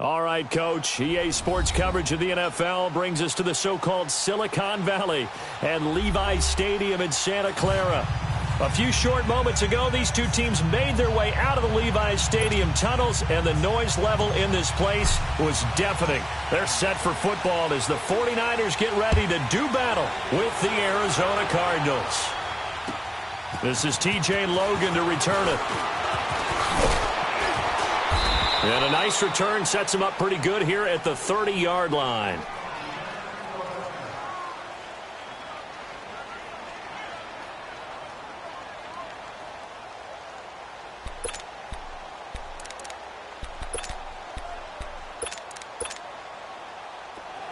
All right, Coach. EA Sports coverage of the NFL brings us to the so-called Silicon Valley and Levi's Stadium in Santa Clara. A few short moments ago, these two teams made their way out of the Levi's Stadium tunnels, and the noise level in this place was deafening. They're set for football as the 49ers get ready to do battle with the Arizona Cardinals. This is TJ Logan to return it. And a nice return sets him up pretty good here at the 30-yard line.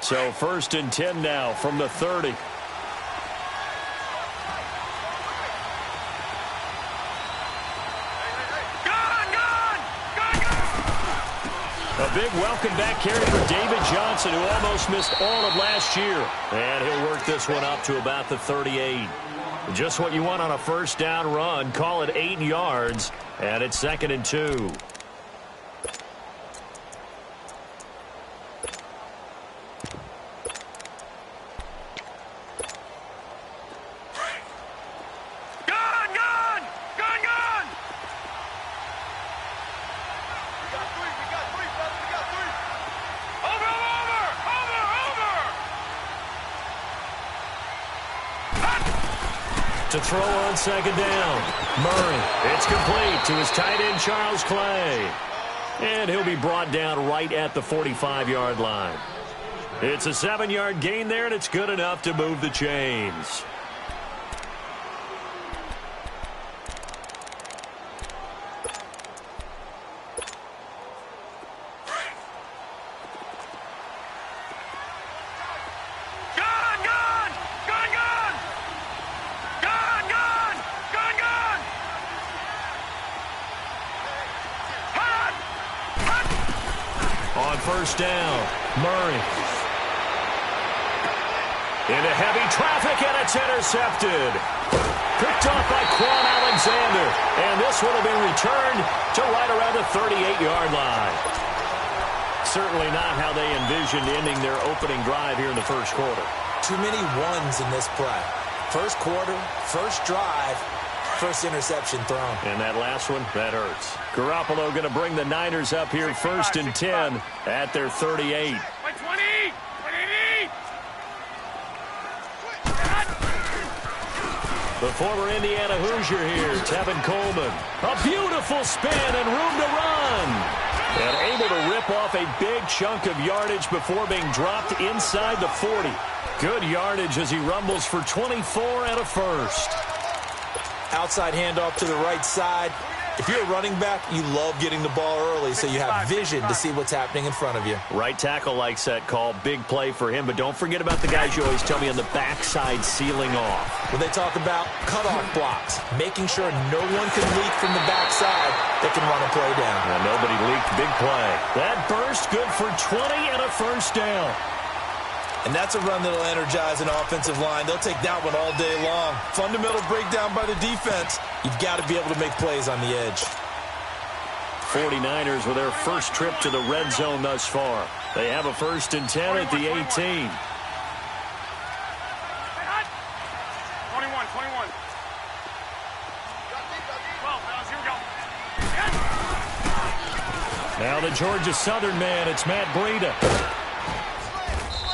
So 1st and 10 now from the 30. A big welcome back carry for David Johnson, who almost missed all of last year. And he'll work this one up to about the 38. Just what you want on a first down run. Call it 8 yards, and it's 2nd and 2. To throw on 2nd down. Murray. It's complete to his tight end, Charles Clay. And he'll be brought down right at the 45-yard line. It's a 7-yard gain there, and it's good enough to move the chains. First down, Murray. Into heavy traffic, and it's intercepted. Picked off by Quan Alexander. And this one will be returned to right around the 38-yard line. Certainly not how they envisioned ending their opening drive here in the first quarter. Too many ones in this play. First quarter, first drive, first interception thrown. And that last one, that hurts. Garoppolo going to bring the Niners up here 1st and 10 at their 38. The former Indiana Hoosier here, Tevin Coleman. A beautiful spin and room to run. And able to rip off a big chunk of yardage before being dropped inside the 40. Good yardage as he rumbles for 24 and a first. Outside handoff to the right side. If you're a running back, you love getting the ball early so you have vision to see what's happening in front of you. Right tackle likes that call. Big play for him. But don't forget about the guys you always tell me on the backside sealing off. When they talk about cutoff blocks, making sure no one can leak from the backside that can run a play down. And nobody leaked. Big play. That burst good for 20 and a first down. And that's a run that'll energize an offensive line. They'll take that one all day long. Fundamental breakdown by the defense. You've got to be able to make plays on the edge. 49ers with their first trip to the red zone thus far. They have a 1st and 10 at the 18. 21. Now the Georgia Southern man, it's Matt Breida.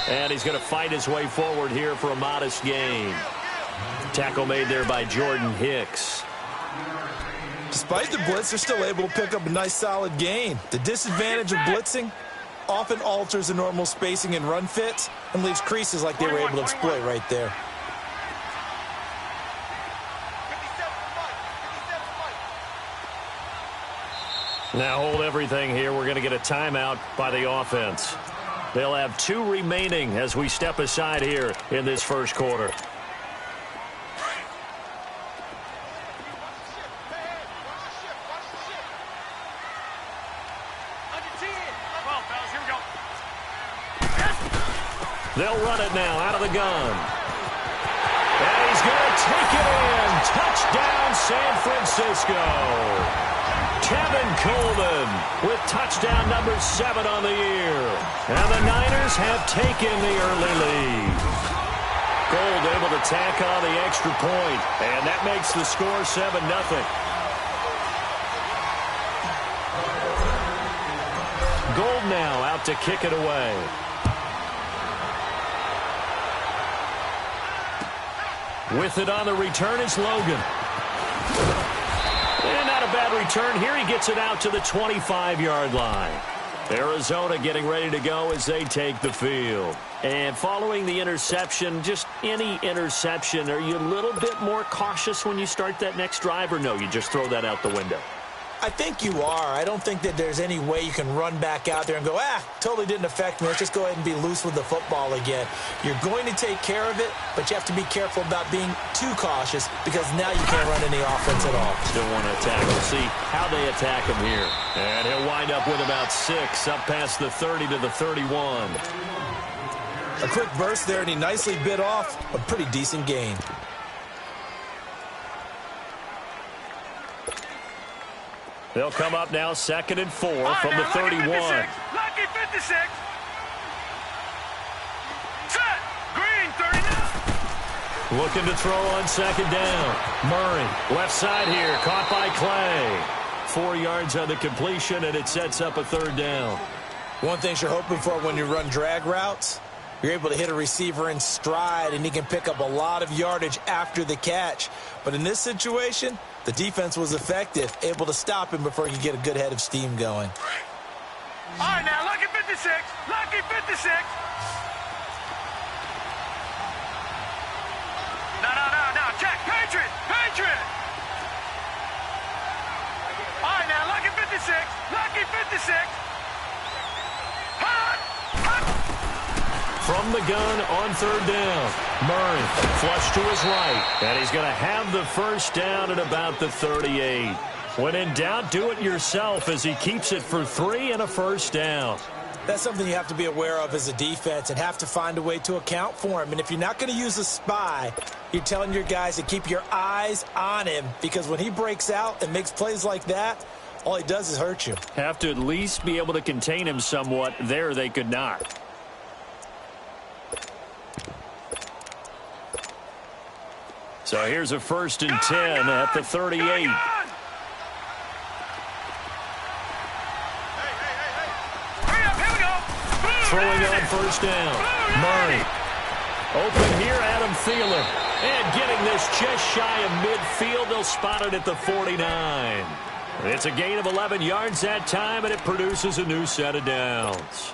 And he's going to fight his way forward here for a modest gain. Tackle made there by Jordan Hicks. Despite the blitz, they're still able to pick up a nice solid gain. The disadvantage of blitzing often alters the normal spacing and run fits and leaves creases like they were able to exploit right there. Now hold everything here. We're going to get a timeout by the offense. They'll have 2 remaining as we step aside here in this first quarter. They'll run it now out of the gun. And he's going to take it in. Touchdown, San Francisco. 2 Kevin Coleman with touchdown number 7 on the year. And the Niners have taken the early lead. Gold able to tack on the extra point, and that makes the score 7-0. Gold now out to kick it away. With it on the return is Logan. And not a bad return here. He gets it out to the 25-yard line. Arizona getting ready to go as they take the field. And following the interception, just any interception, are you a little bit more cautious when you start that next drive, or no, you just throw that out the window? I think you are. I don't think that there's any way you can run back out there and go, totally didn't affect me. Let's just go ahead and be loose with the football again. You're going to take care of it, but you have to be careful about being too cautious because now you can't run any offense at all. Still want to attack. We'll see how they attack him here. And he'll wind up with about 6, up past the 30 to the 31. A quick burst there, and he nicely bit off a pretty decent gain. They'll come up now 2nd and 4 from the 31. Lucky 56. Set. Green 39. Looking to throw on 2nd down. Murray, left side here, caught by Clay. 4 yards on the completion, and it sets up a 3rd down. One thing you're hoping for when you run drag routes, you're able to hit a receiver in stride, and he can pick up a lot of yardage after the catch. But in this situation, the defense was effective, able to stop him before he could get a good head of steam going. All right, now, lucky 56. Lucky 56. No. Check. Patriot. All right, now, lucky 56. Lucky 56. Hot. From the gun on 3rd down. Murray, flush to his right. And he's going to have the 1st down at about the 38. When in doubt, do it yourself as he keeps it for 3 and a 1st down. That's something you have to be aware of as a defense and have to find a way to account for him. And if you're not going to use a spy, you're telling your guys to keep your eyes on him, because when he breaks out and makes plays like that, all he does is hurt you. Have to at least be able to contain him somewhat. There they could not. So here's a 1st and 10 at the 38. Throwing on 1st down. Murray. Open here, Adam Thielen. And getting this just shy of midfield. They'll spot it at the 49. It's a gain of 11 yards that time, and it produces a new set of downs.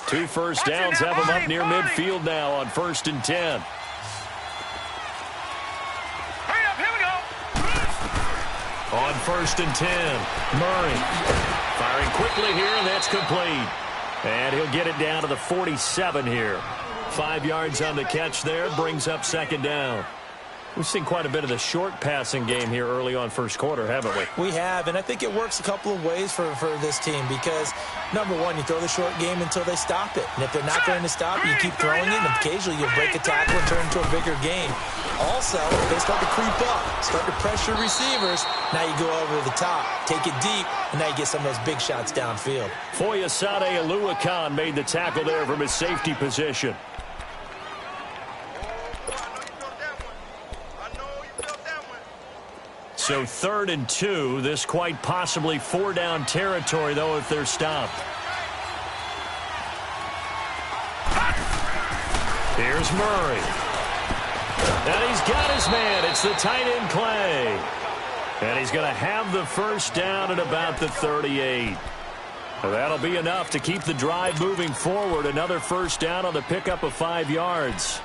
Two 1st downs have him up near midfield now on 1st and 10. Hurry up, here we go. On 1st and 10, Murray firing quickly here, and that's complete. And he'll get it down to the 47 here. 5 yards on the catch there, brings up 2nd down. We've seen quite a bit of the short passing game here early on 1st quarter, haven't we? We have, and I think it works a couple of ways for this team because, number one, you throw the short game until they stop it. And if they're not going to stop it, you keep throwing it, and occasionally you break a tackle and turn into a bigger game. Also, if they start to creep up, start to pressure receivers, now you go over the top, take it deep, and now you get some of those big shots downfield. Foyesade Oluwakan made the tackle there from his safety position. So 3rd and 2, this quite possibly 4-down territory, though, if they're stopped. Here's Murray. And he's got his man. It's the tight end, Clay. And he's going to have the 1st down at about the 38. That'll be enough to keep the drive moving forward. Another 1st down on the pickup of 5 yards.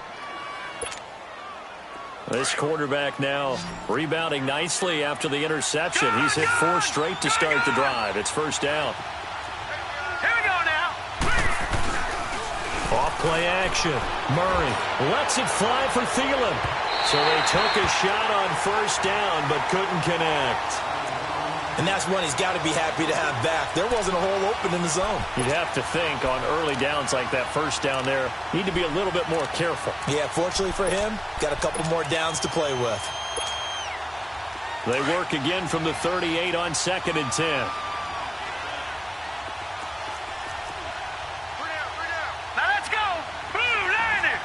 This quarterback now rebounding nicely after the interception. He's hit 4 straight to start the drive. It's 1st down. Here we go now. Off play action. Murray lets it fly for Thielen. So they took a shot on 1st down but couldn't connect. And that's one he's got to be happy to have back. There wasn't a hole open in the zone. You'd have to think on early downs like that, first down there, need to be a little bit more careful. Yeah, fortunately for him, got a couple more downs to play with. They work again from the 38 on 2nd and 10. Now let's go. Blue Lanny.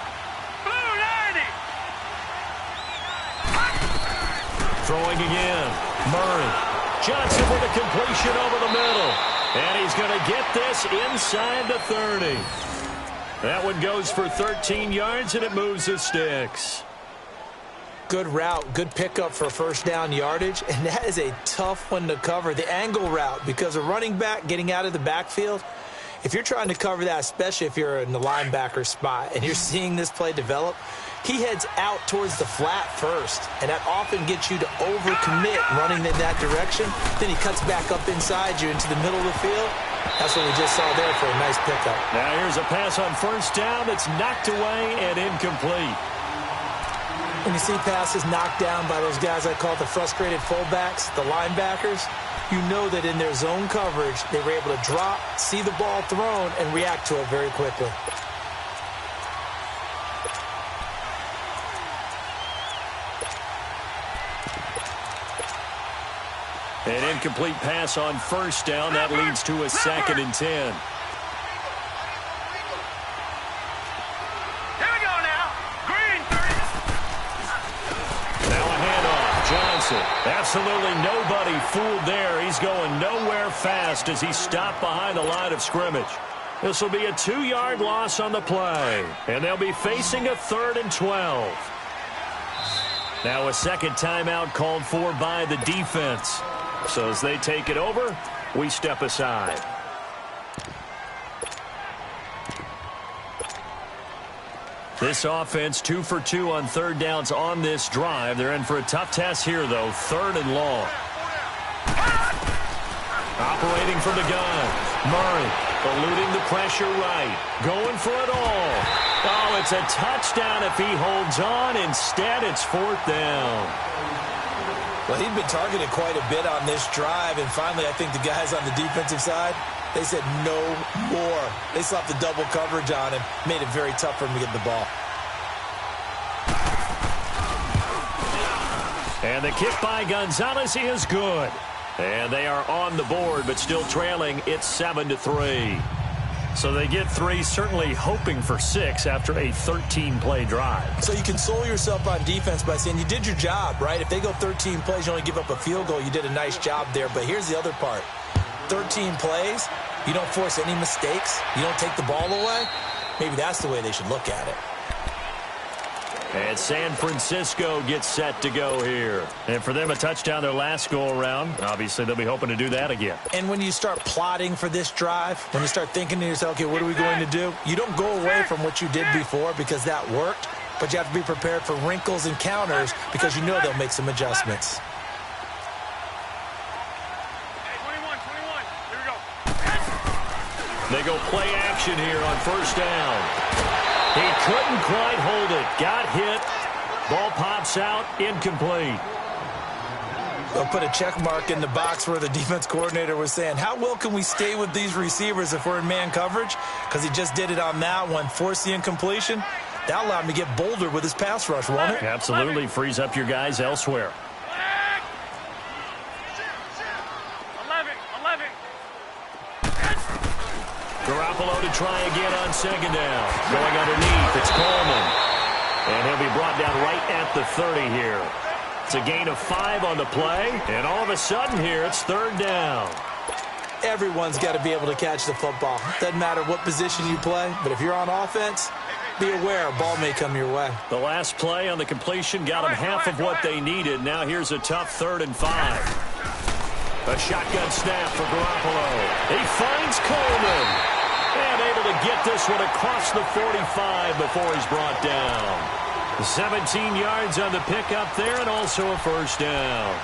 Blue Lanny. Throwing again. Murray. Johnson with a completion over the middle. And he's going to get this inside the 30. That one goes for 13 yards, and it moves the sticks. Good route, good pickup for first down yardage, and that is a tough one to cover. The angle route, because a running back getting out of the backfield, if you're trying to cover that, especially if you're in the linebacker spot and you're seeing this play develop, he heads out towards the flat first, and that often gets you to overcommit running in that direction. Then he cuts back up inside you into the middle of the field. That's what we just saw there for a nice pickup. Now here's a pass on first down that's knocked away and incomplete. When you see passes knocked down by those guys I call the frustrated fullbacks, the linebackers, you know that in their zone coverage, they were able to drop, see the ball thrown, and react to it very quickly. An incomplete pass on first down. That leads to a 2nd and 10. Absolutely nobody fooled there. He's going nowhere fast as he's stopped behind the line of scrimmage. This will be a 2-yard loss on the play, and they'll be facing a 3rd and 12. Now a second timeout called for by the defense. So as they take it over, we step aside. This offense 2 for 2 on third downs on this drive. They're in for a tough test here, though. 3rd and long. Operating from the gun. Murray eluding the pressure right. Going for it all. Oh, it's a touchdown if he holds on. Instead, it's 4th down. Well, he'd been targeted quite a bit on this drive, and finally I think the guys on the defensive side, they said no more. They slapped the double coverage on him, made it very tough for him to get the ball. And the kick by Gonzalez is good. And they are on the board, but still trailing. It's 7-3. So they get 3, certainly hoping for 6 after a 13-play drive. So you console yourself on defense by saying you did your job, right? If they go 13 plays, you only give up a field goal, you did a nice job there. But here's the other part. 13 plays, you don't force any mistakes, you don't take the ball away. Maybe that's the way they should look at it. And San Francisco gets set to go here. And for them, a touchdown their last go-around. Obviously, they'll be hoping to do that again. And when you start plotting for this drive, when you start thinking to yourself, okay, what are we going to do? You don't go away from what you did before because that worked, but you have to be prepared for wrinkles and counters because you know they'll make some adjustments. They go play action here on first down. He couldn't quite hold it. Got hit. Ball pops out. Incomplete. They'll put a check mark in the box where the defense coordinator was saying, how well can we stay with these receivers if we're in man coverage? Because he just did it on that one. Forced the incompletion. That allowed him to get bolder with his pass rush, won't it? Absolutely. Frees up your guys elsewhere. 11. Garoppolo to try again on second down. Going underneath, it's Coleman. And he'll be brought down right at the 30 here. It's a gain of 5 on the play. And all of a sudden here, it's 3rd down. Everyone's got to be able to catch the football. Doesn't matter what position you play, but if you're on offense, be aware a ball may come your way. The last play on the completion got them half of what they needed. Now here's a tough 3rd and 5. A shotgun snap for Garoppolo. He finds Coleman. And able to get this one across the 45 before he's brought down. 17 yards on the pickup there and also a first down.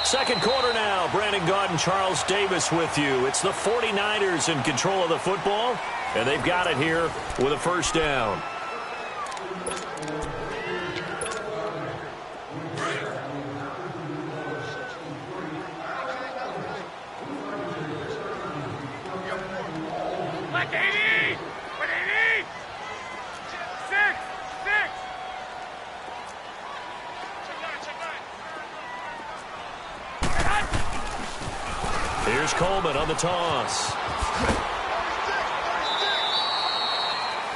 Second quarter now. Brandon Gaudin and Charles Davis with you. It's the 49ers in control of the football, and they've got it here with a first down. Here's Coleman on the toss.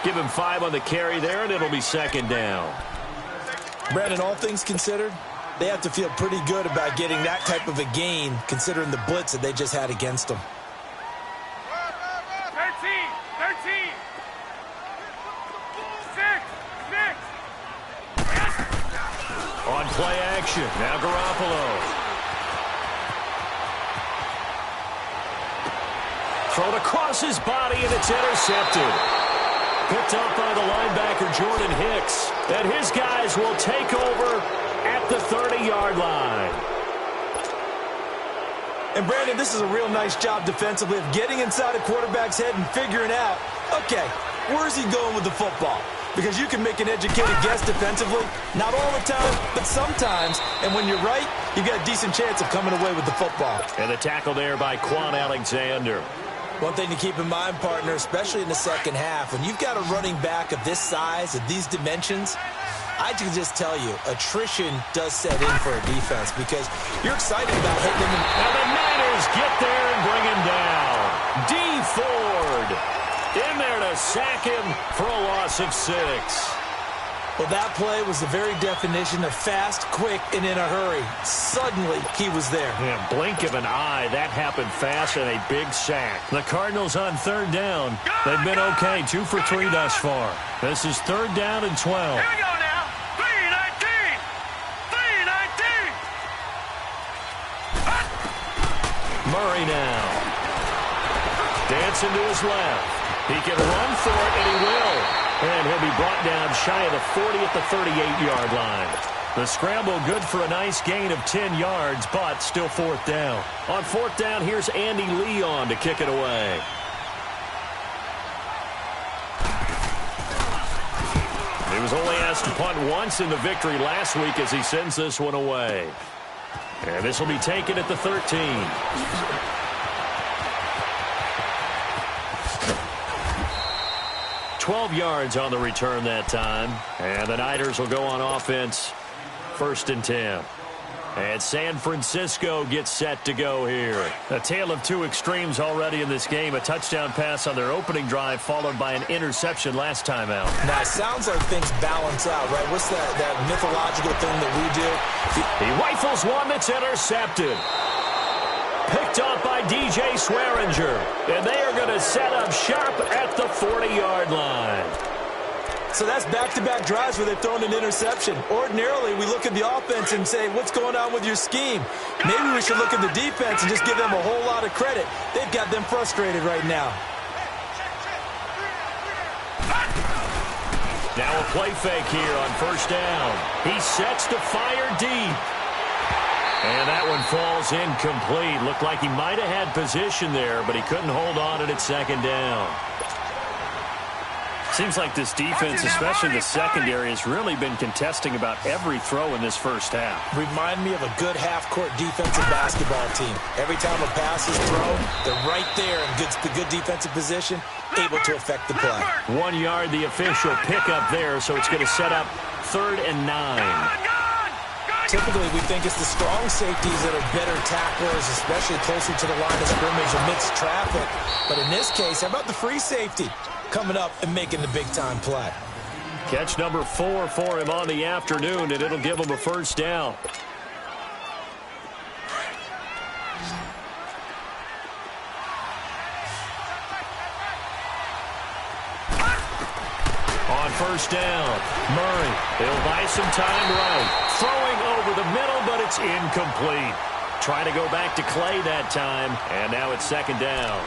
Give him 5 on the carry there, and it'll be second down. Brandon, all things considered, they have to feel pretty good about getting that type of a gain, considering the blitz that they just had against them. 13. 6. On play action, now Garoppolo. Thrown across his body, and it's intercepted. Picked up by the linebacker, Jordan Hicks. And his guys will take over at the 30-yard line. And, Brandon, this is a real nice job defensively of getting inside a quarterback's head and figuring out, okay, where's he going with the football? Because you can make an educated guess defensively, not all the time, but sometimes. And when you're right, you've got a decent chance of coming away with the football. And the tackle there by Quan Alexander. One thing to keep in mind, partner, especially in the second half, when you've got a running back of this size, of these dimensions, I can just tell you, attrition does set in for a defense because you're excited about hitting him. And the Niners get there and bring him down. D. Ford in there to sack him for a loss of 6. Well, that play was the very definition of fast, quick, and in a hurry. Suddenly, he was there. Yeah, blink of an eye. That happened fast and a big sack. The Cardinals on third down. They've been okay, 2 for 3 thus far. This is third down and 12. Here we go now. 3-19. Murray now. Dancing to his left. He can run for it, and he will. And he'll be brought down shy of the 40 at the 38-yard line. The scramble good for a nice gain of 10 yards, but still fourth down. On fourth down, here's Andy Leon to kick it away. He was only asked to punt once in the victory last week as he sends this one away. And this will be taken at the 13. 12 yards on the return that time. And the Niners will go on offense, 1st and 10. And San Francisco gets set to go here. A tale of two extremes already in this game. A touchdown pass on their opening drive followed by an interception last time out. Now, it sounds like things balance out, right? What's that mythological thing that we do? He rifles one that's intercepted. Picked off by DJ Swearinger. And they are going to set up shop at the 40-yard line. So that's back-to-back drives where they've thrown an interception. Ordinarily, we look at the offense and say, what's going on with your scheme? Maybe we should look at the defense and just give them a whole lot of credit. They've got them frustrated right now. Now a play fake here on first down. He sets to fire deep. And that one falls incomplete. Looked like he might have had position there, but he couldn't hold on at second down. Seems like this defense, especially the secondary, has really been contesting about every throw in this first half. Remind me of a good half-court defensive basketball team. Every time a pass is thrown, they're right there in good defensive position, able to affect the play. 1 yard, the official pickup there, so it's going to set up 3rd and 9. Typically, we think it's the strong safeties that are better tacklers, especially closer to the line of scrimmage amidst traffic. But in this case, how about the free safety coming up and making the big-time play? Catch number 4 for him on the afternoon, and it'll give him a first down. On first down, Murray. He'll buy some time right. Throwing over the middle, but it's incomplete. Trying to go back to Clay that time, and now it's second down.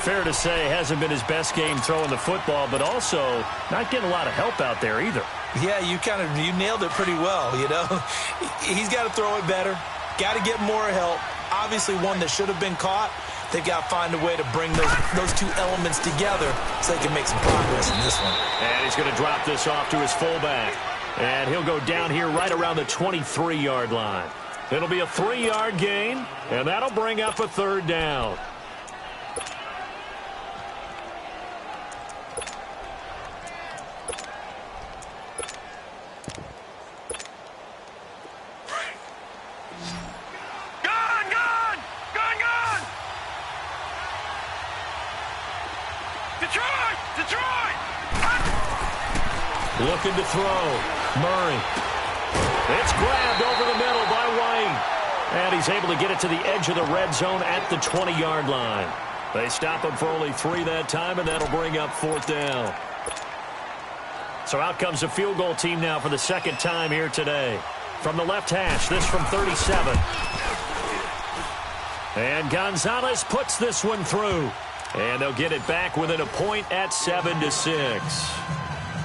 Fair to say, hasn't been his best game throwing the football, but also not getting a lot of help out there either. Yeah, you nailed it pretty well, you know. He's got to throw it better, got to get more help. Obviously one that should have been caught. They've got to find a way to bring those two elements together so they can make some progress in this one. And he's going to drop this off to his fullback. And he'll go down here right around the 23-yard line. It'll be a 3-yard gain, and that'll bring up a 3rd down. Looking to throw. Murray. It's grabbed over the middle by White. And he's able to get it to the edge of the red zone at the 20-yard line. They stop him for only 3 that time, and that'll bring up 4th down. So out comes a field goal team now for the second time here today. From the left hash, this from 37. And Gonzalez puts this one through. And they'll get it back within a point at 7-6.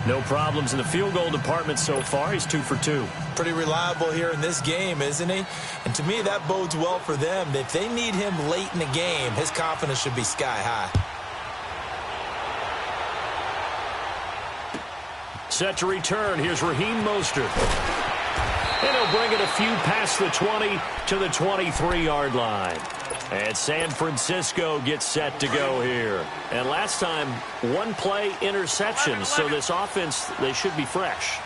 No problems in the field goal department so far. He's 2 for 2. Pretty reliable here in this game, isn't he? And to me, that bodes well for them. If they need him late in the game, his confidence should be sky high. Set to return. Here's Raheem Mostert. And he'll bring it a few past the 20 to the 23-yard line. And San Francisco gets set to go here. And last time, 1-play interception. So this offense, they should be fresh.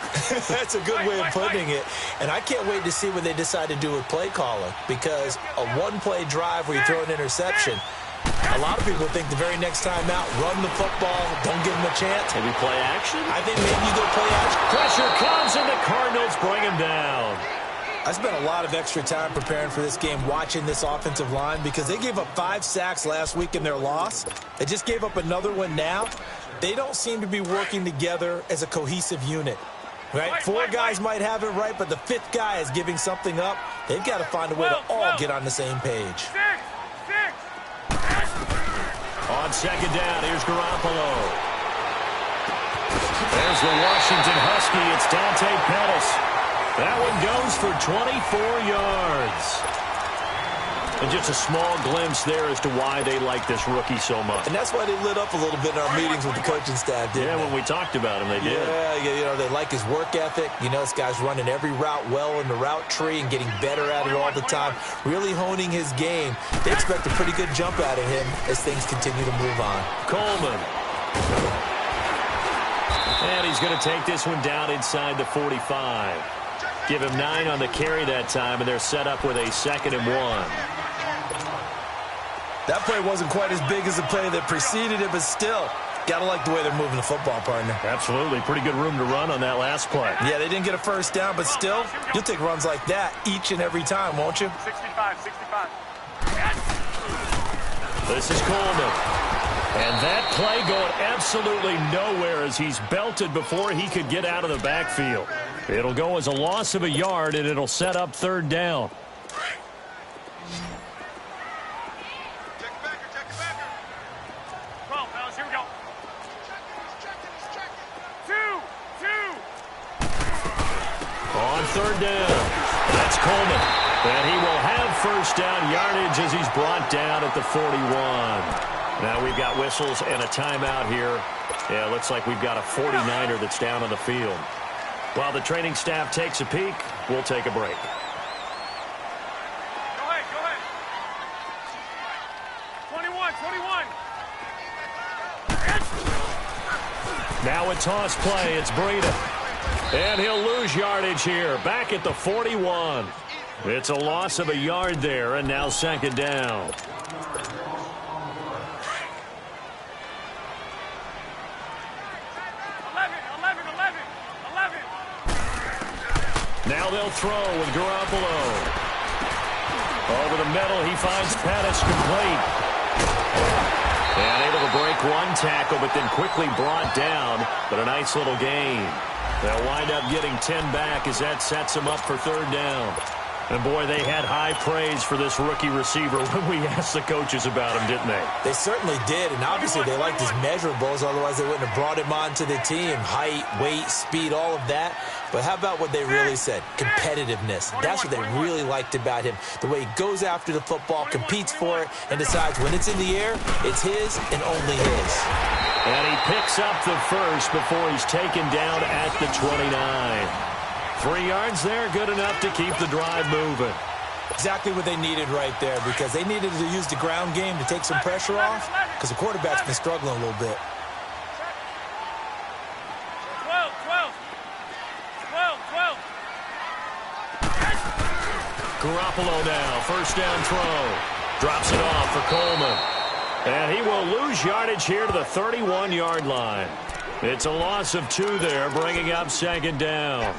That's a good way of putting it. And I can't wait to see what they decide to do with play calling. Because a 1-play drive where you throw an interception, a lot of people think the very next time out, run the football, don't give them a chance. Maybe play action? I think maybe you go play action. Pressure comes, and the Cardinals bring him down. I spent a lot of extra time preparing for this game, watching this offensive line, because they gave up 5 sacks last week in their loss. They just gave up another one now. They don't seem to be working together as a cohesive unit. Right? 4 guys might have it right, but the 5th guy is giving something up. They've got to find a way to all get on the same page. On second down, here's Garoppolo. There's the Washington Husky. It's Dante Pettis. That one goes for 24 yards. And just a small glimpse there as to why they like this rookie so much. And that's why they lit up a little bit in our meetings with the coaching staff, didn't they? When we talked about him, they did. Yeah, they like his work ethic. You know, this guy's running every route well in the route tree and getting better at it all the time, really honing his game. They expect a pretty good jump out of him as things continue to move on. Coleman. And he's going to take this one down inside the 45. Give him 9 on the carry that time, and they're set up with a 2nd and 1. That play wasn't quite as big as the play that preceded it, but still, got to like the way they're moving the football, partner. Absolutely. Pretty good room to run on that last play. Yeah, they didn't get a first down, but still, you'll take runs like that each and every time, won't you? 65. This is Coleman. And that play going absolutely nowhere as he's belted before he could get out of the backfield. It'll go as a loss of a yard, and it'll set up 3rd down. On 3rd down, that's Coleman. And he will have first down yardage as he's brought down at the 41. Now we've got whistles and a timeout here. Yeah, looks like we've got a 49er that's down on the field. While the training staff takes a peek, we'll take a break. Go ahead. 21. Now a toss play. It's Breida. And he'll lose yardage here. Back at the 41. It's a loss of a yard there, and now 2nd down. Now they'll throw with Garoppolo. Over the middle, he finds Pettis complete. And able to break one tackle, but then quickly brought down. But a nice little gain. They'll wind up getting 10 back as that sets them up for 3rd down. And, boy, they had high praise for this rookie receiver when we asked the coaches about him, didn't they? They certainly did, and obviously they liked his measurables, otherwise they wouldn't have brought him onto the team. Height, weight, speed, all of that. But how about what they really said? Competitiveness. That's what they really liked about him. The way he goes after the football, competes for it, and decides when it's in the air, it's his and only his. And he picks up the first before he's taken down at the 29. 3 yards there, good enough to keep the drive moving. Exactly what they needed right there, because they needed to use the ground game to take some pressure off, because the quarterback's been struggling a little bit. 12. Garoppolo now, first down throw. Drops it off for Coleman. And he will lose yardage here to the 31-yard line. It's a loss of 2 there, bringing up second down.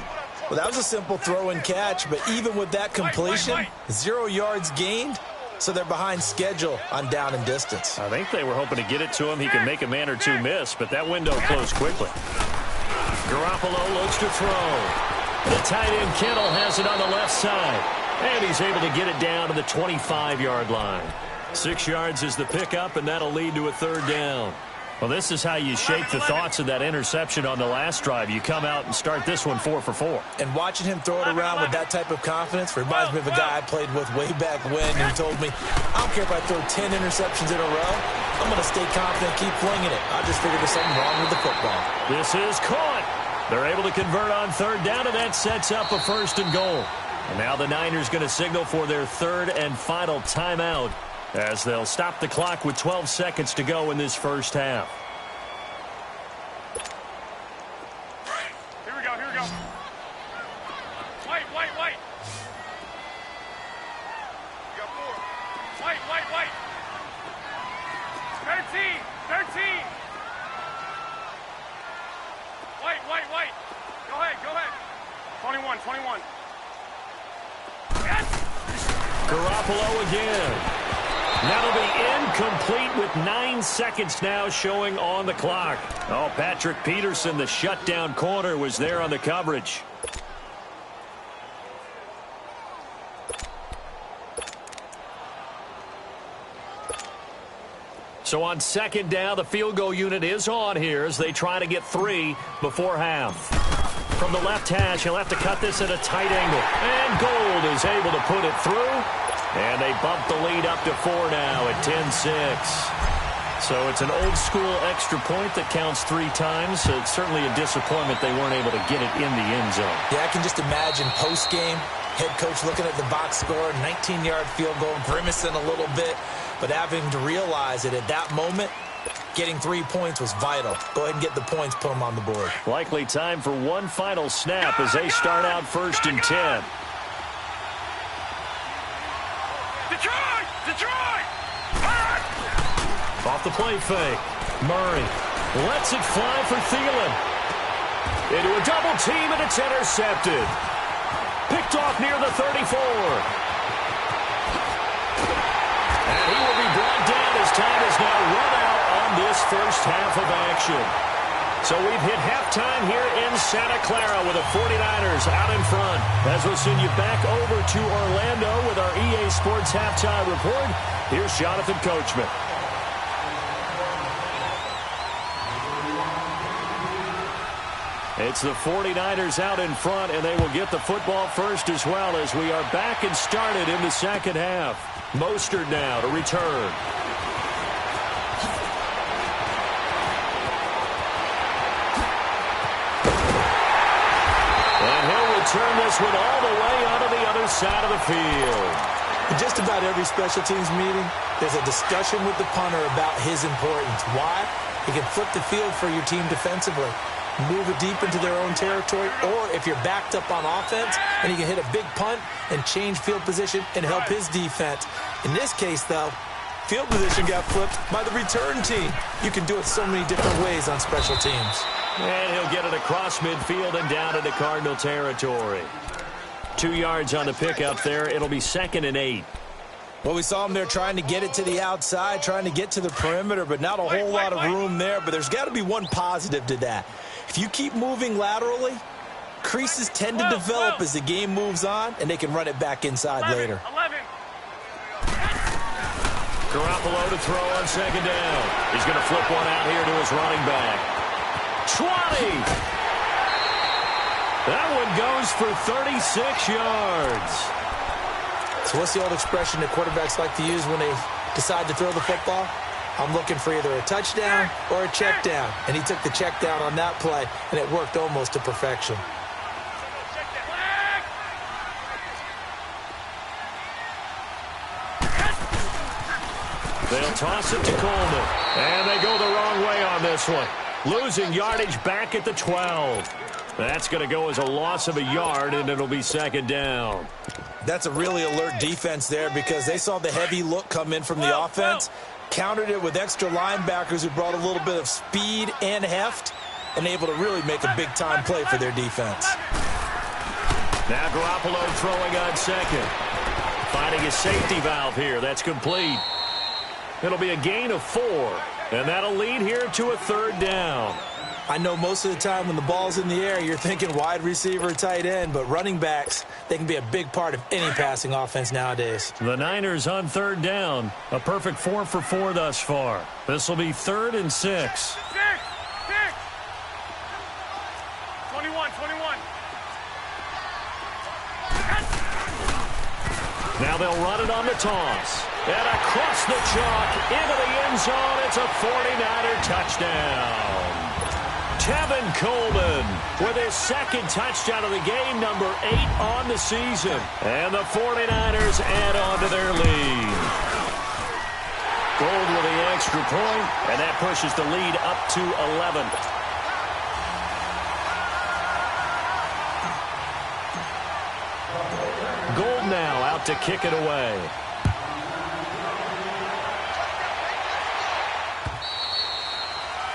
Well, that was a simple throw and catch, but even with that completion, 0 yards gained, so they're behind schedule on down and distance. I think they were hoping to get it to him. He could make a man or 2 miss, but that window closed quickly. Garoppolo looks to throw. The tight end Kittle has it on the left side, and he's able to get it down to the 25-yard line. 6 yards is the pickup, and that'll lead to a 3rd down. Well, this is how you shake the thoughts of that interception on the last drive. You come out and start this one 4 for 4. And watching him throw it around with that type of confidence reminds me of a guy I played with way back when who told me, I don't care if I throw 10 interceptions in a row, I'm going to stay confident, keep flinging it. I just figured there's something wrong with the football. This is caught. They're able to convert on 3rd down, and that sets up a 1st and goal. And now the Niners going to signal for their 3rd and final timeout, as they'll stop the clock with 12 seconds to go in this first half. Here we go. White. You got 4. White. 13. White. Go ahead. 21. Yes! Garoppolo again. That'll be incomplete with 9 seconds now showing on the clock. Oh, Patrick Peterson, the shutdown corner, was there on the coverage. So on 2nd down, the field goal unit is on here as they try to get 3 before half. From the left hash, he'll have to cut this at a tight angle. And Gold is able to put it through. And they bump the lead up to 4 now at 10-6. So it's an old-school extra point that counts 3 times. So it's certainly a disappointment they weren't able to get it in the end zone. Yeah, I can just imagine post-game, head coach looking at the box score, 19-yard field goal, grimacing a little bit, but having to realize that at that moment, getting 3 points was vital. Go ahead and get the points, put them on the board. Likely time for one final snap as they start out 1st and 10. Detroit! Off the play fake. Murray lets it fly for Thielen. Into a double team, and it's intercepted. Picked off near the 34. And he will be brought down as time is now run out on this first half of action. So we've hit halftime here in Santa Clara with the 49ers out in front. As we'll send you back over to Orlando with our EA Sports Halftime Report, here's Jonathan Coachman. It's the 49ers out in front, and they will get the football first as well as we are back and started in the second half. Mostert now to return. Turn this one all the way onto the other side of the field. In just about every special teams meeting, there's a discussion with the punter about his importance. Why? He can flip the field for your team defensively, move it deep into their own territory, or if you're backed up on offense, and he can hit a big punt and change field position and help his defense. In this case, though, field position got flipped by the return team. You can do it so many different ways on special teams. And he'll get it across midfield and down into Cardinal territory. 2 yards on the pickup there. It'll be 2nd and 8. Well, we saw him there trying to get it to the outside, trying to get to the perimeter, but not a whole lot of room there. But there's got to be one positive to that. If you keep moving laterally, creases tend to develop as the game moves on, and they can run it back inside later. 11. Garoppolo to throw on 2nd down. He's going to flip one out here to his running back. 20. That one goes for 36 yards. So what's the old expression that quarterbacks like to use when they decide to throw the football? I'm looking for either a touchdown or a check down. And he took the check down on that play, and it worked almost to perfection. They'll toss it to Coleman. And they go the wrong way on this one. Losing yardage back at the 12. That's going to go as a loss of a yard, and it'll be 2nd down. That's a really alert defense there because they saw the heavy look come in from the offense, countered it with extra linebackers who brought a little bit of speed and heft, and able to really make a big-time play for their defense. Now Garoppolo throwing on second. Finding his safety valve here. That's complete. It'll be a gain of 4, and that'll lead here to a 3rd down. I know most of the time when the ball's in the air, you're thinking wide receiver, tight end, but running backs, they can be a big part of any passing offense nowadays. The Niners on 3rd down. A perfect 4 for 4 thus far. This will be 3rd and 6. 21. Now they'll run it on the toss. And across the chalk into the end zone. It's a 49er touchdown. Tevin Coleman with his 2nd touchdown of the game, number 8 on the season. And the 49ers add on to their lead. Gold with the extra point, and that pushes the lead up to 11. Gold now out to kick it away.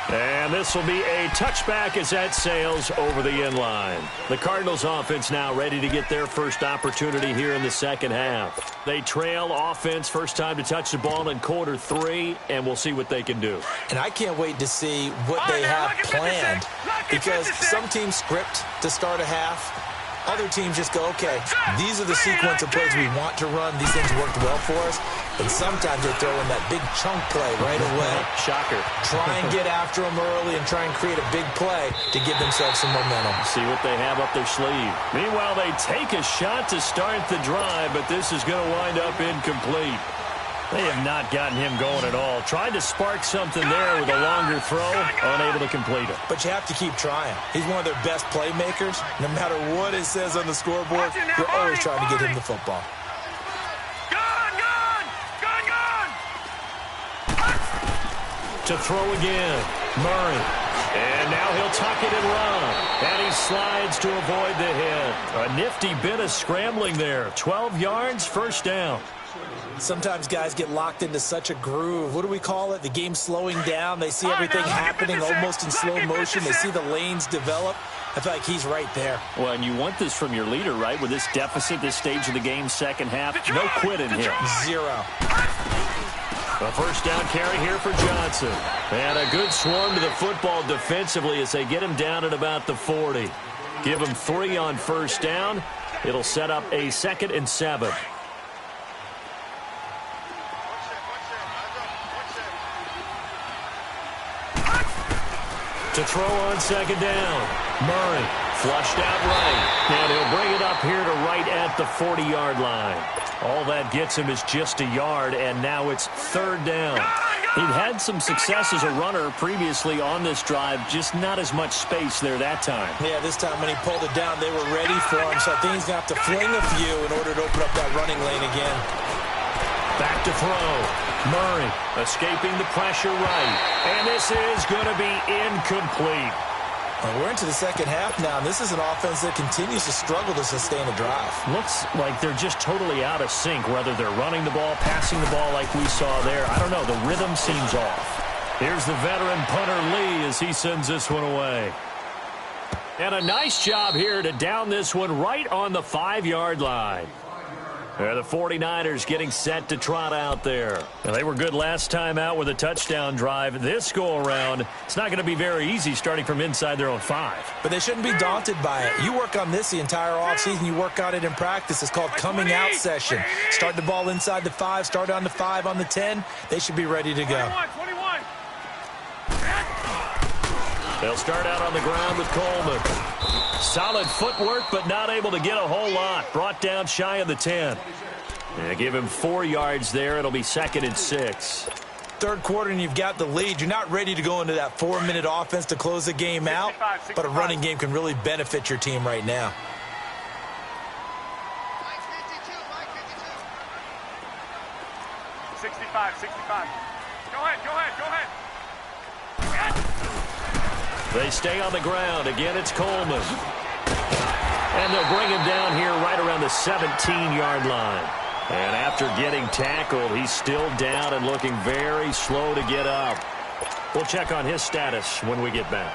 And this will be a touchback as that sails over the end line. The Cardinals offense now ready to get their first opportunity here in the second half. They trail offense first time to touch the ball in quarter 3, and we'll see what they can do. And I can't wait to see what they have planned, because some teams script to start a half. Other teams just go, okay, these are the sequence of plays we want to run. These things worked well for us. And sometimes they throw in that big chunk play right away. Shocker. Try and get after them early and try and create a big play to give themselves some momentum. See what they have up their sleeve. Meanwhile, they take a shot to start the drive, but this is going to wind up incomplete. They have not gotten him going at all. Tried to spark something there with a longer throw, unable to complete it. But you have to keep trying. He's one of their best playmakers. No matter what it says on the scoreboard, you're always trying to get him the football. To throw again, Murray. And now he'll tuck it and run. And he slides to avoid the hit. A nifty bit of scrambling there. 12 yards, 1st down. Sometimes guys get locked into such a groove. What do we call it? The game slowing down. They see everything happening almost in slow motion. They see the lanes develop. I feel like he's right there. Well, and you want this from your leader, right? With this deficit, this stage of the game, second half, no quit in here. 0. A 1st down carry here for Johnson. And a good swarm to the football defensively as they get him down at about the 40. Give him 3 on 1st down. It'll set up a 2nd and 7. To throw on 2nd down. Murray flushed out right. And he'll bring it up here to right at the 40-yard line. All that gets him is just a yard, and now it's 3rd down. He'd had some success as a runner previously on this drive, just not as much space there that time. Yeah, this time when he pulled it down, they were ready for him, so I think he's going to have to fling a few in order to open up that running lane again. Back to throw. Murray escaping the pressure right. And this is going to be incomplete. Well, we're into the second half now, and this is an offense that continues to struggle to sustain a drive. Looks like they're just totally out of sync, whether they're running the ball, passing the ball like we saw there. I don't know. The rhythm seems off. Here's the veteran punter Lee as he sends this one away. And a nice job here to down this one right on the 5-yard line. The 49ers getting set to trot out there. Now, they were good last time out with a touchdown drive. This go-around, it's not going to be very easy starting from inside their own 5. But they shouldn't be daunted by it. You work on this the entire offseason. You work on it in practice. It's called coming out session. Start the ball inside the 5, start on the 5, on the 10. They should be ready to go. 21. They'll start out on the ground with Coleman. Solid footwork, but not able to get a whole lot. Brought down shy of the 10. Yeah, give him 4 yards there. It'll be 2nd and 6. Third quarter and you've got the lead. You're not ready to go into that 4-minute offense to close the game out, but a running game can really benefit your team right now. Go ahead. They stay on the ground. Again, it's Coleman. And they'll bring him down here right around the 17-yard line. And after getting tackled, he's still down and looking very slow to get up. We'll check on his status when we get back.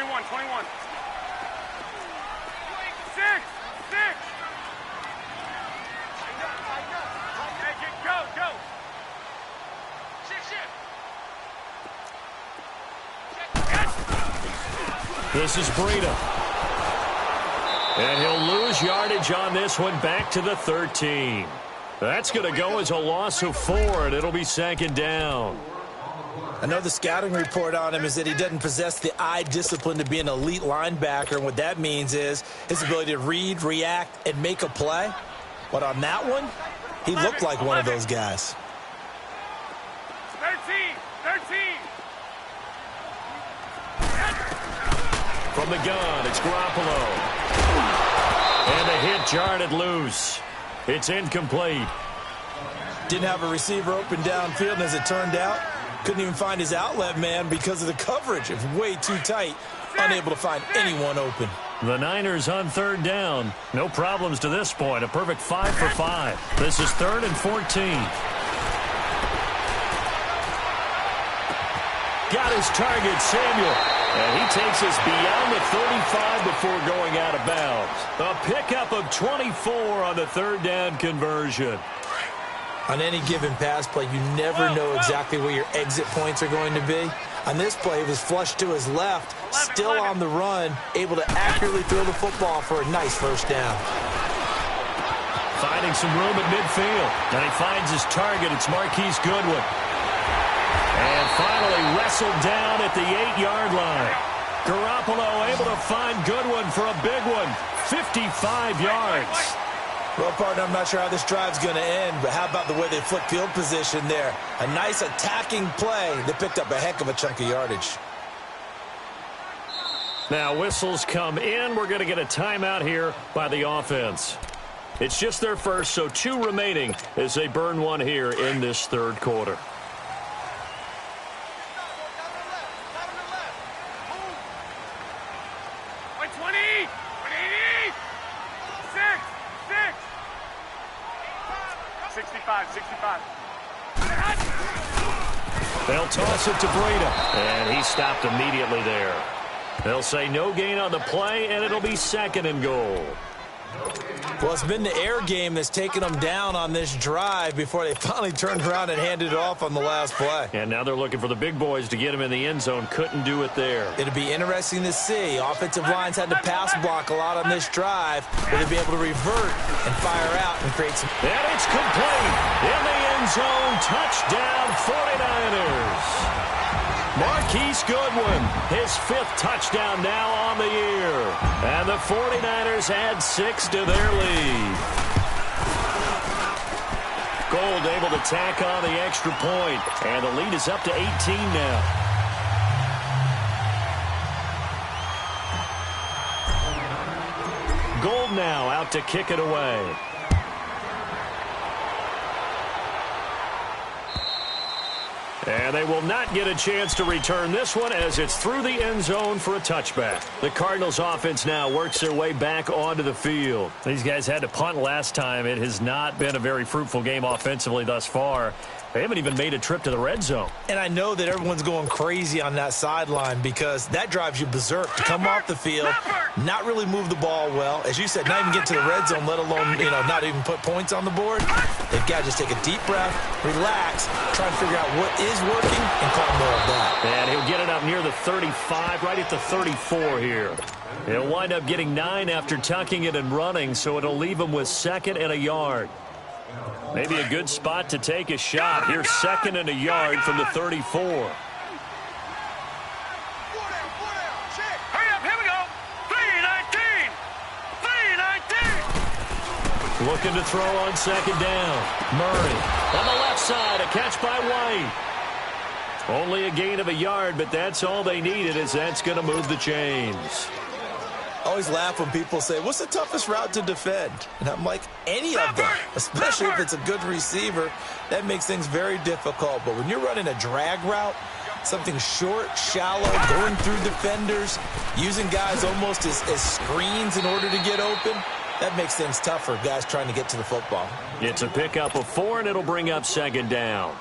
21, 21. 6, 6. Make it go, go. This is Breida. And he'll lose yardage on this one, back to the 13. That's going to go as a loss of 4, and it'll be 2nd down. I know the scouting report on him is that he doesn't possess the eye discipline to be an elite linebacker, and what that means is his ability to read, react, and make a play. But on that one, he looked like one of those guys. 13, 13. From the gun, it's Garoppolo. And the hit jarred loose. It's incomplete. Didn't have a receiver open downfield, and as it turned out, couldn't even find his outlet man because of the coverage. It was way too tight, unable to find anyone open. The Niners on 3rd down. No problems to this point. A perfect 5 for 5. This is 3rd and 14. Got his target, Samuel. And he takes us beyond the 35 before going out of bounds. A pickup of 24 on the 3rd down conversion. On any given pass play, you never know exactly where your exit points are going to be. On this play, it was flushed to his left, still on the run, able to accurately throw the football for a nice 1st down. Finding some room at midfield. And he finds his target. It's Marquise Goodwin. And finally wrestled down at the 8-yard line. Garoppolo able to find Goodwin for a big one. 55 yards. Well, partner, I'm not sure how this drive's going to end, but how about the way they flipped field position there? A nice attacking play that picked up a heck of a chunk of yardage. Now whistles come in. We're going to get a timeout here by the offense. It's just their first, so 2 remaining as they burn one here in this 3rd quarter. They'll toss it to Breida, and he stopped immediately there. They'll say no gain on the play, and it'll be 2nd and goal. Well, it's been the air game that's taken them down on this drive before they finally turned around and handed it off on the last play. And now they're looking for the big boys to get him in the end zone. Couldn't do it there. It'll be interesting to see. Offensive lines had to pass block a lot on this drive. Will they be able to revert and fire out and create some... And it's complete. In the end zone. Touchdown 49ers. Marquise Goodwin, his 5th touchdown now on the year. And the 49ers add 6 to their lead. Gold able to tack on the extra point. And the lead is up to 18 now. Gold now out to kick it away. And they will not get a chance to return this one as it's through the end zone for a touchback. The Cardinals offense now works their way back onto the field. These guys had to punt last time. It has not been a very fruitful game offensively thus far. They haven't even made a trip to the red zone. And I know that everyone's going crazy on that sideline because that drives you berserk to come off the field, not really move the ball well. As you said, not even get to the red zone, let alone, not even put points on the board. They've got to just take a deep breath, relax, try and figure out what is working and call more of that. And he'll get it up near the 35, right at the 34 here. He'll wind up getting 9 after tucking it and running, so it'll leave him with 2nd and a yard. Maybe a good spot to take a shot. Here's 2nd and a yard from the 34. Hurry up, here we go. 3-19. 3-19. Looking to throw on 2nd down. Murray on the left side, a catch by White. Only a gain of a yard, but that's all they needed, as that's going to move the chains. I always laugh when people say, what's the toughest route to defend? And I'm like, any of them, especially if it's a good receiver. That makes things very difficult. But when you're running a drag route, something short, shallow, going through defenders, using guys almost as screens in order to get open, that makes things tough for guys trying to get to the football. It's a pickup of 4, and it'll bring up 2nd down.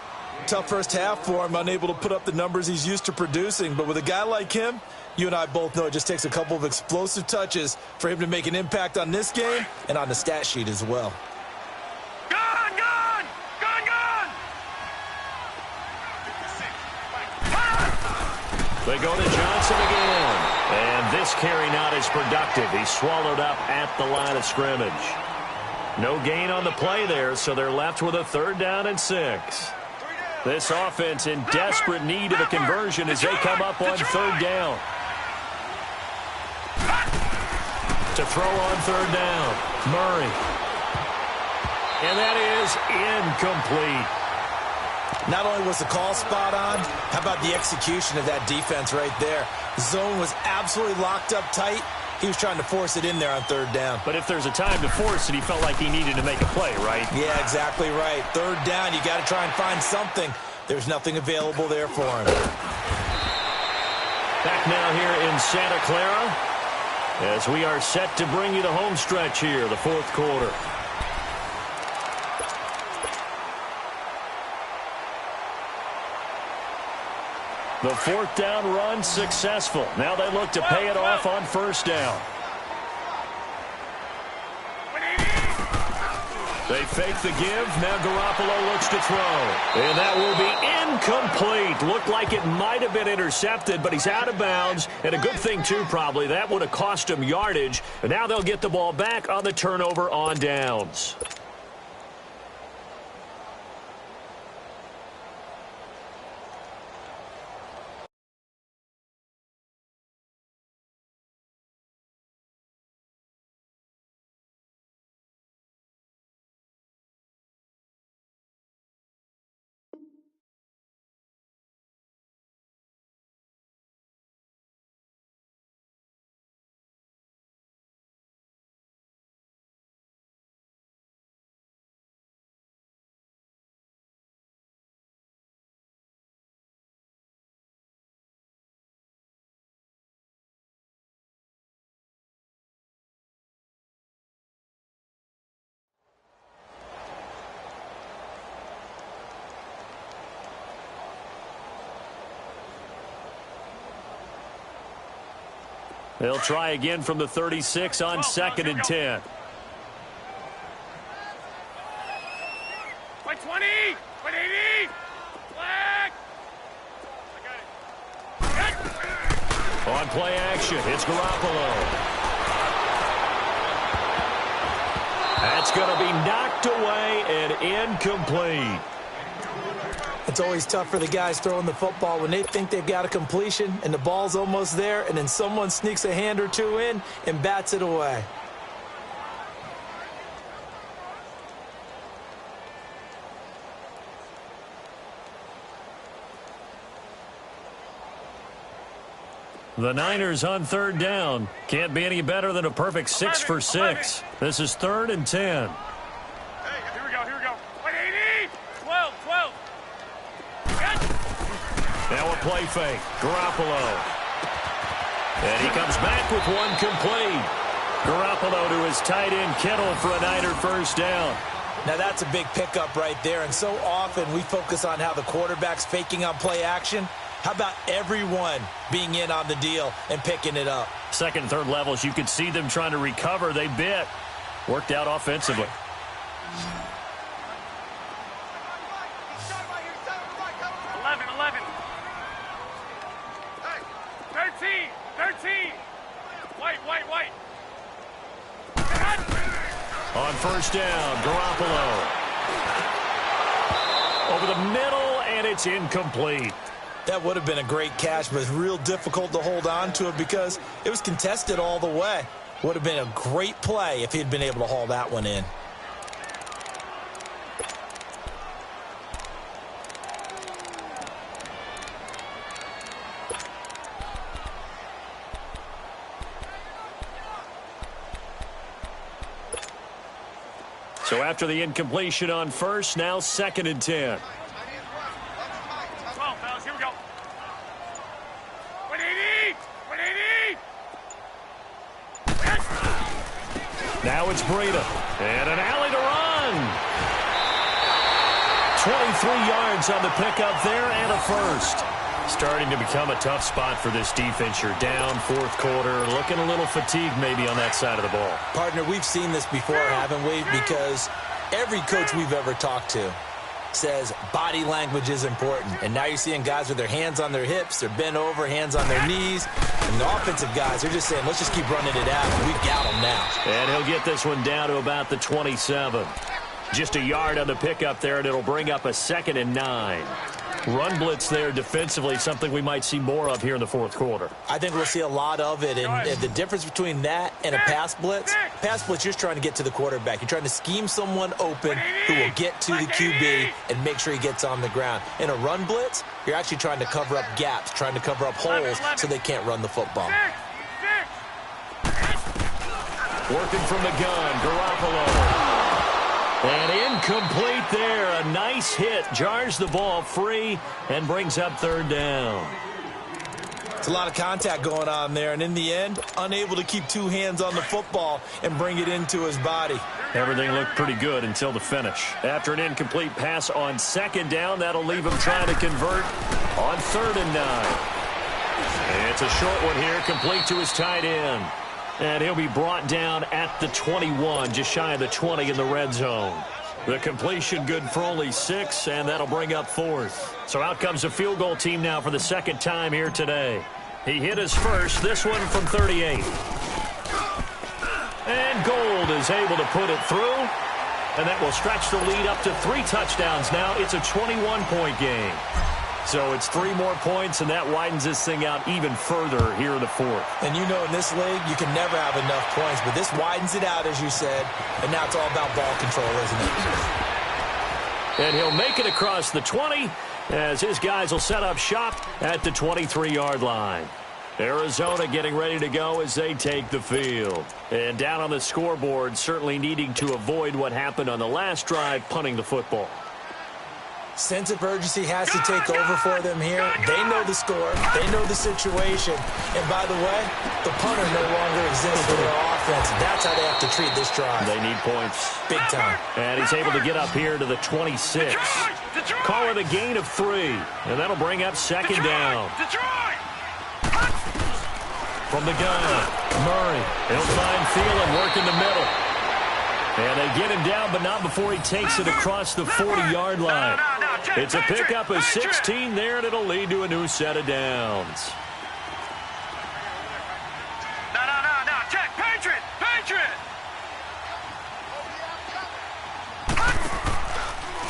Tough first half for him, unable to put up the numbers he's used to producing. But with a guy like him, you and I both know it just takes a couple of explosive touches for him to make an impact on this game and on the stat sheet as well. Gone, gone! Gone, gone! They go to Johnson again. And this carry not as productive. He's swallowed up at the line of scrimmage. No gain on the play there, so they're left with a 3rd down and 6. This offense in desperate need of a conversion as they come up on 3rd down. To throw on 3rd down, Murray. And that is incomplete. Not only was the call spot on, how about the execution of that defense right there? The zone was absolutely locked up tight. He was trying to force it in there on 3rd down. But if there's a time to force it, he felt like he needed to make a play, right? Yeah, exactly right. 3rd down, you got to try and find something. There's nothing available there for him. Back now here in Santa Clara as we are set to bring you the home stretch here, the 4th quarter. The 4th down run successful. Now they look to pay it off on 1st down. They fake the give. Now Garoppolo looks to throw. And that will be incomplete. Looked like it might have been intercepted, but he's out of bounds. And a good thing, too, probably. That would have cost him yardage. And now they'll get the ball back on the turnover on downs. They'll try again from the 36 on 2nd and 10. By 20! By 80! Flag! I got it. On play action, it's Garoppolo. That's going to be knocked away and incomplete. It's always tough for the guys throwing the football when they think they've got a completion and the ball's almost there, and then someone sneaks a hand or two in and bats it away. The Niners on 3rd down. Can't be any better than a perfect 6 for 6. This is 3rd and 10. Here we go, here we go. By 80! 12, 12. Now a play fake. Garoppolo. And he comes back with one complete. Garoppolo to his tight end Kittle for a Niner 1st down. Now that's a big pickup right there, and so often we focus on how the quarterback's faking on play action. How about everyone being in on the deal and picking it up? 2nd and 3rd levels, you could see them trying to recover. They bit. Worked out offensively. 13! White! On 1st down, Garoppolo. Over the middle, and it's incomplete. That would have been a great catch, but it's real difficult to hold on to it because it was contested all the way. Would have been a great play if he'd been able to haul that one in. So after the incompletion on 1st, now 2nd and 10. 12, fellas, here we go. 180! 180! Now it's Breida. And an alley to run. 23 yards on the pickup there and a first. Starting to become a tough spot for this defense. You're down fourth quarter, looking a little fatigued maybe on that side of the ball. Partner, we've seen this before, haven't we? Because every coach we've ever talked to says body language is important. And now you're seeing guys with their hands on their hips, they're bent over, hands on their knees. And the offensive guys, they're just saying, let's just keep running it out. And we've got them now. And he'll get this one down to about the 27. Just a yard on the pickup there, and it'll bring up a 2nd and 9. Run blitz there defensively, something we might see more of here in the fourth quarter. I think we'll see a lot of it, and the difference between that and a pass blitz, you're just trying to get to the quarterback. You're trying to scheme someone open who will get to the QB and make sure he gets on the ground. In a run blitz, you're actually trying to cover up gaps, trying to cover up holes so they can't run the football. Working from the gun, Garoppolo. And incomplete there. A nice hit. Jars the ball free and brings up 3rd down. It's a lot of contact going on there, and in the end, unable to keep 2 hands on the football and bring it into his body. Everything looked pretty good until the finish. After an incomplete pass on 2nd down, that'll leave him trying to convert on 3rd and 9. It's a short one here, complete to his tight end. And he'll be brought down at the 21, just shy of the 20 in the red zone. The completion good for only 6, and that'll bring up 4th. So out comes a field goal team now for the 2nd time here today. He hit his first, this one from 38. And Gold is able to put it through, and that will stretch the lead up to 3 touchdowns now. It's a 21-point game. So it's 3 more points, and that widens this thing out even further here in the 4th. And you know in this league, you can never have enough points, but this widens it out, as you said, and now it's all about ball control, isn't it? And he'll make it across the 20 as his guys will set up shop at the 23-yard line. Arizona getting ready to go as they take the field. And down on the scoreboard, certainly needing to avoid what happened on the last drive, punting the football. Sense of urgency has to take over for them here. They know the score. They know the situation. And by the way, the punter no longer exists for their offense. That's how they have to treat this drive. They need points. Big time. And he's able to get up here to the 26. Call it a gain of 3. And that'll bring up 2nd down. From the gun, Murray. He'll find Thielen, work in the middle. And they get him down, but not before he takes it across the 40-yard line. It's a pickup of 16 there, and it'll lead to a new set of downs. No. Check. Patriot.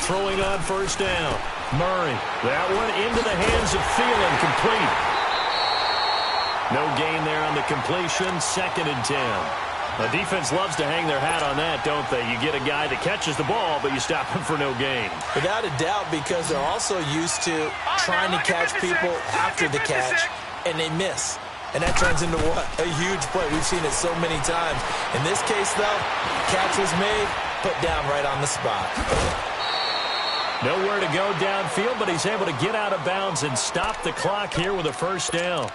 Throwing on 1st down. Murray. That one into the hands of Thielen, complete. No gain there on the completion. 2nd and 10. The defense loves to hang their hat on that, don't they? You get a guy that catches the ball, but you stop him for no gain. Without a doubt, because they're also used to trying to catch people after the catch, and they miss. And that turns into what? A huge play. We've seen it so many times. In this case, though, catch was made, put down right on the spot. Nowhere to go downfield, but he's able to get out of bounds and stop the clock here with a 1st down.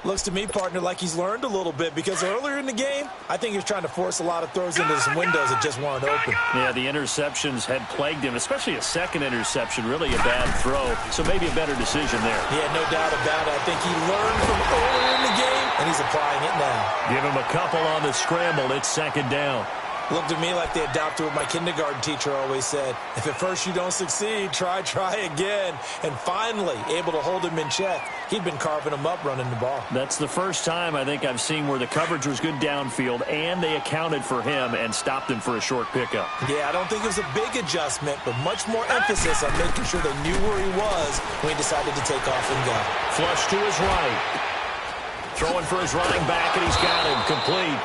Looks to me, partner, like he's learned a little bit, because earlier in the game, I think he was trying to force a lot of throws into some windows that just weren't open. Yeah, the interceptions had plagued him, especially a 2nd interception, really a bad throw, so maybe a better decision there. Yeah, no doubt about it. I think he learned from earlier in the game, and he's applying it now. Give him a couple on the scramble. It's 2nd down. Looked to me like they adopted what my kindergarten teacher always said. If at first you don't succeed, try again. And finally, able to hold him in check. He'd been carving him up running the ball. That's the first time I think I've seen where the coverage was good downfield, and they accounted for him and stopped him for a short pickup. Yeah, I don't think it was a big adjustment, but much more emphasis on making sure they knew where he was when he decided to take off and go. Flush to his right. Throwing for his running back, and he's got him complete.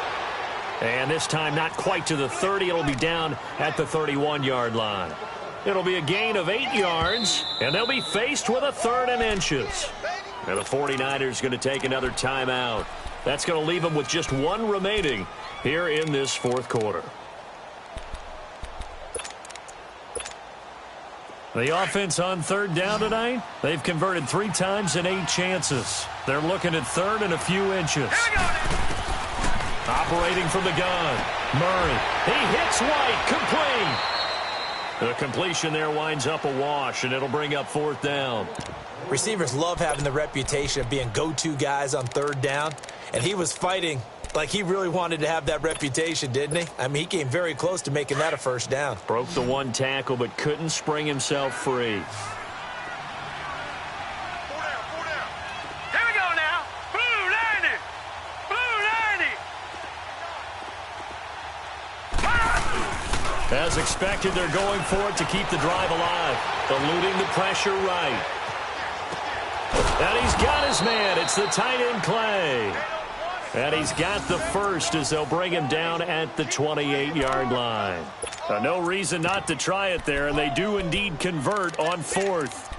And this time not quite to the 30. It'll be down at the 31-yard line. It'll be a gain of 8 yards, and they'll be faced with a 3rd and inches. And the 49ers going to take another timeout. That's going to leave them with just 1 remaining here in this 4th quarter. The offense on 3rd down tonight, they've converted 3 times in 8 chances. They're looking at 3rd and a few inches. Operating from the gun, Murray. He hits White, complete. The completion there winds up a wash, and it'll bring up 4th down. Receivers love having the reputation of being go-to guys on 3rd down, and he was fighting like he really wanted to have that reputation, didn't he? I mean, he came very close to making that a 1st down. Broke the 1 tackle, but couldn't spring himself free. Here we go now. Blue Landy. Blue Landy. As expected, they're going for it to keep the drive alive. Eluding the pressure right. And he's got his man. It's the tight end, Clay. And he's got the first as they'll bring him down at the 28-yard line. No reason not to try it there, and they do indeed convert on 4th.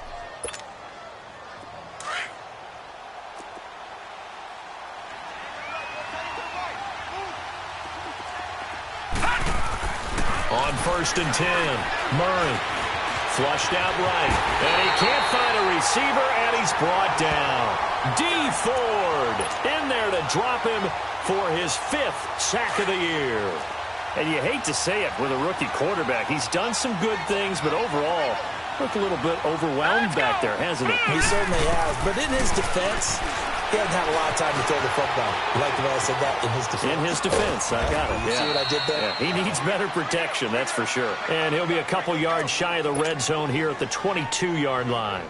On 1st and 10, Murray. Flushed out right, and he can't find a receiver, and he's brought down. D. Ford in there to drop him for his 5th sack of the year. And you hate to say it with a rookie quarterback. He's done some good things, but overall, looked a little bit overwhelmed back there, hasn't he? He certainly has, but in his defense, he hasn't had a lot of time to throw the football. You like the way I said that? In his defense. In his defense, I got it. You see what I did there? Yeah, he needs better protection, that's for sure. And he'll be a couple yards shy of the red zone here at the 22-yard line.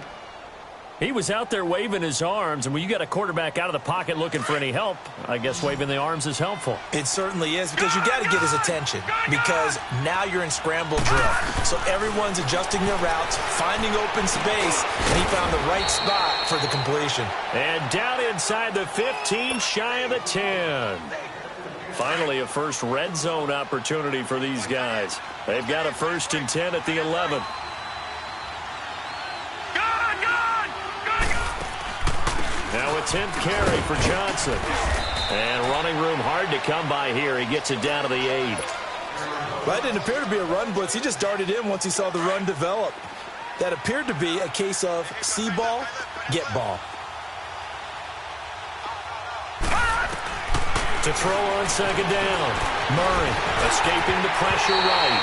He was out there waving his arms, and when you got a quarterback out of the pocket looking for any help, I guess waving the arms is helpful. It certainly is, because you got to get his attention, because now you're in scramble drill. So everyone's adjusting their routes, finding open space, and he found the right spot for the completion. And down inside the 15, shy of the 10. Finally, a first red zone opportunity for these guys. They've got a 1st and 10 at the 11. Now a 10th carry for Johnson. And running room hard to come by here. He gets it down to the 8. Well, that didn't appear to be a run blitz. He just darted in once he saw the run develop. That appeared to be a case of see ball, get ball. To throw on 2nd down. Murray escaping the pressure right.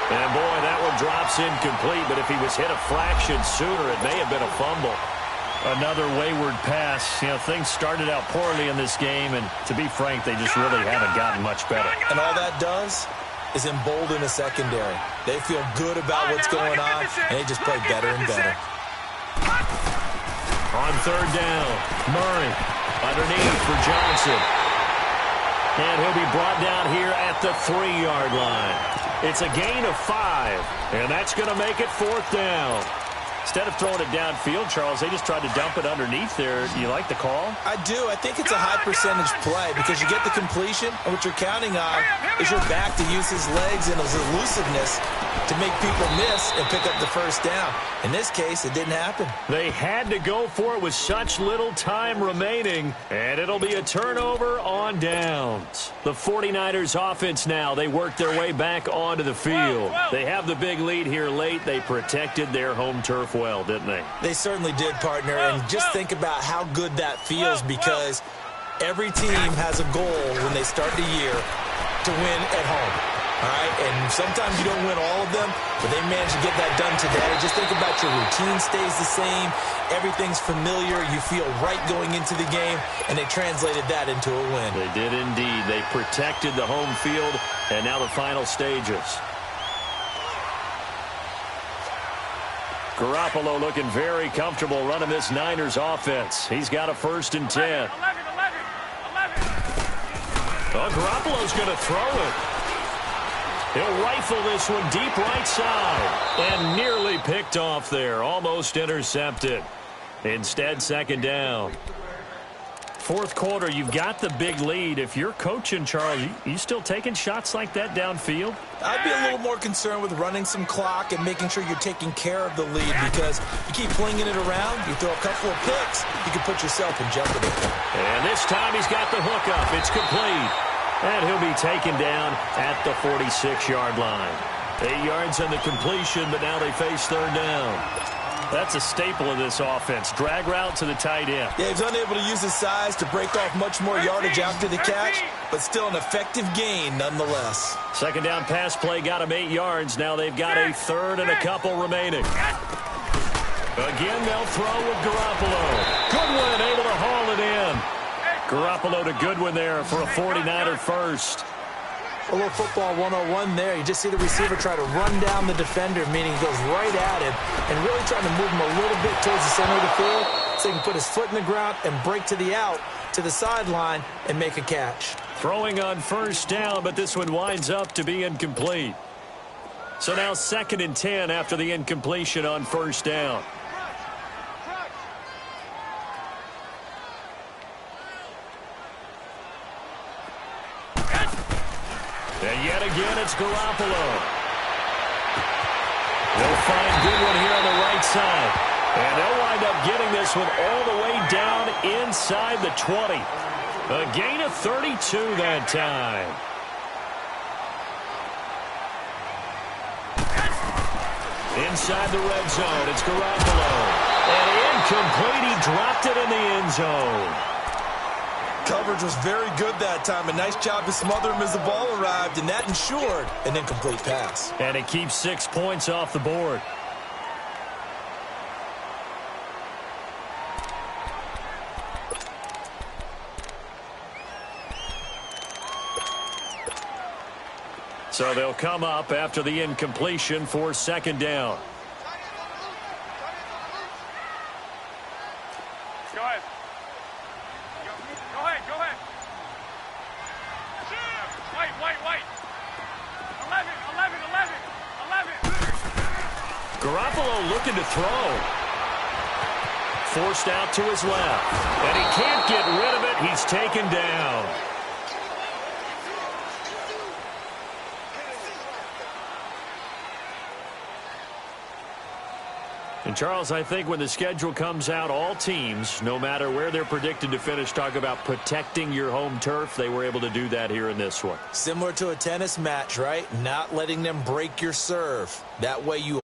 And boy, that one drops incomplete. But if he was hit a fraction sooner, it may have been a fumble. Another wayward pass. You know, things started out poorly in this game, and to be frank, they just really haven't gotten much better. And all that does is embolden the secondary. They feel good about what's going on, and they just play better and better. On 3rd down, Murray underneath for Johnson. And he'll be brought down here at the 3-yard line. It's a gain of 5, and that's going to make it 4th down. Instead of throwing it downfield, Charles, they just tried to dump it underneath there. You like the call? I do. I think it's a high percentage play because you get the completion, and what you're counting on is your back to use his legs and his elusiveness to make people miss and pick up the 1st down. In this case, it didn't happen. They had to go for it with such little time remaining, and it'll be a turnover on downs. The 49ers offense now, they work their way back onto the field. They have the big lead here late. They protected their home turf well, didn't they? They certainly did, partner, and just think about how good that feels because every team has a goal when they start the year to win at home. All right, and sometimes you don't win all of them, but they managed to get that done today. Just think about your routine stays the same. Everything's familiar. You feel right going into the game, and they translated that into a win. They did indeed. They protected the home field, and now the final stages. Garoppolo looking very comfortable running this Niners offense. He's got a 1st and 10. 11. Well, Garoppolo's going to throw it. He'll rifle this one deep right side. And nearly picked off there. Almost intercepted. Instead, 2nd down. 4th quarter, you've got the big lead. If you're coaching, Charles, you still taking shots like that downfield? I'd be a little more concerned with running some clock and making sure you're taking care of the lead because you keep flinging it around, you throw a couple of picks, you can put yourself in jeopardy. And this time he's got the hook up. It's complete. And he'll be taken down at the 46-yard line. 8 yards on the completion, but now they face 3rd down. That's a staple of this offense. Drag route to the tight end. Yeah, he's unable to use his size to break off much more yardage after the catch, but still an effective gain nonetheless. Second down pass play got him 8 yards. Now they've got a third and a couple remaining. Again, they'll throw with Garoppolo. Goodwin able to haul it in. Garoppolo to Goodwin there for a 49er first. A little football 101 there. You just see the receiver try to run down the defender, meaning he goes right at him and really trying to move him a little bit towards the center of the field so he can put his foot in the ground and break to the out, to the sideline, and make a catch. Throwing on first down, but this one winds up to be incomplete. So now 2nd and 10 after the incompletion on first down. And yet again, it's Garoppolo. They'll find Goodwin here on the right side. And they'll wind up getting this one all the way down inside the 20. A gain of 32 that time. Inside the red zone, it's Garoppolo. And incomplete, he dropped it in the end zone. Coverage was very good that time. A nice job to smother him as the ball arrived, and that ensured an incomplete pass. And it keeps 6 points off the board. So they'll come up after the incompletion for 2nd down. Go ahead. Go ahead. Wait. 11. Garoppolo looking to throw. Forced out to his left. And he can't get rid of it. He's taken down. And, Charles, I think when the schedule comes out, all teams, no matter where they're predicted to finish, talk about protecting your home turf. They were able to do that here in this one. Similar to a tennis match, right? Not letting them break your serve. That way you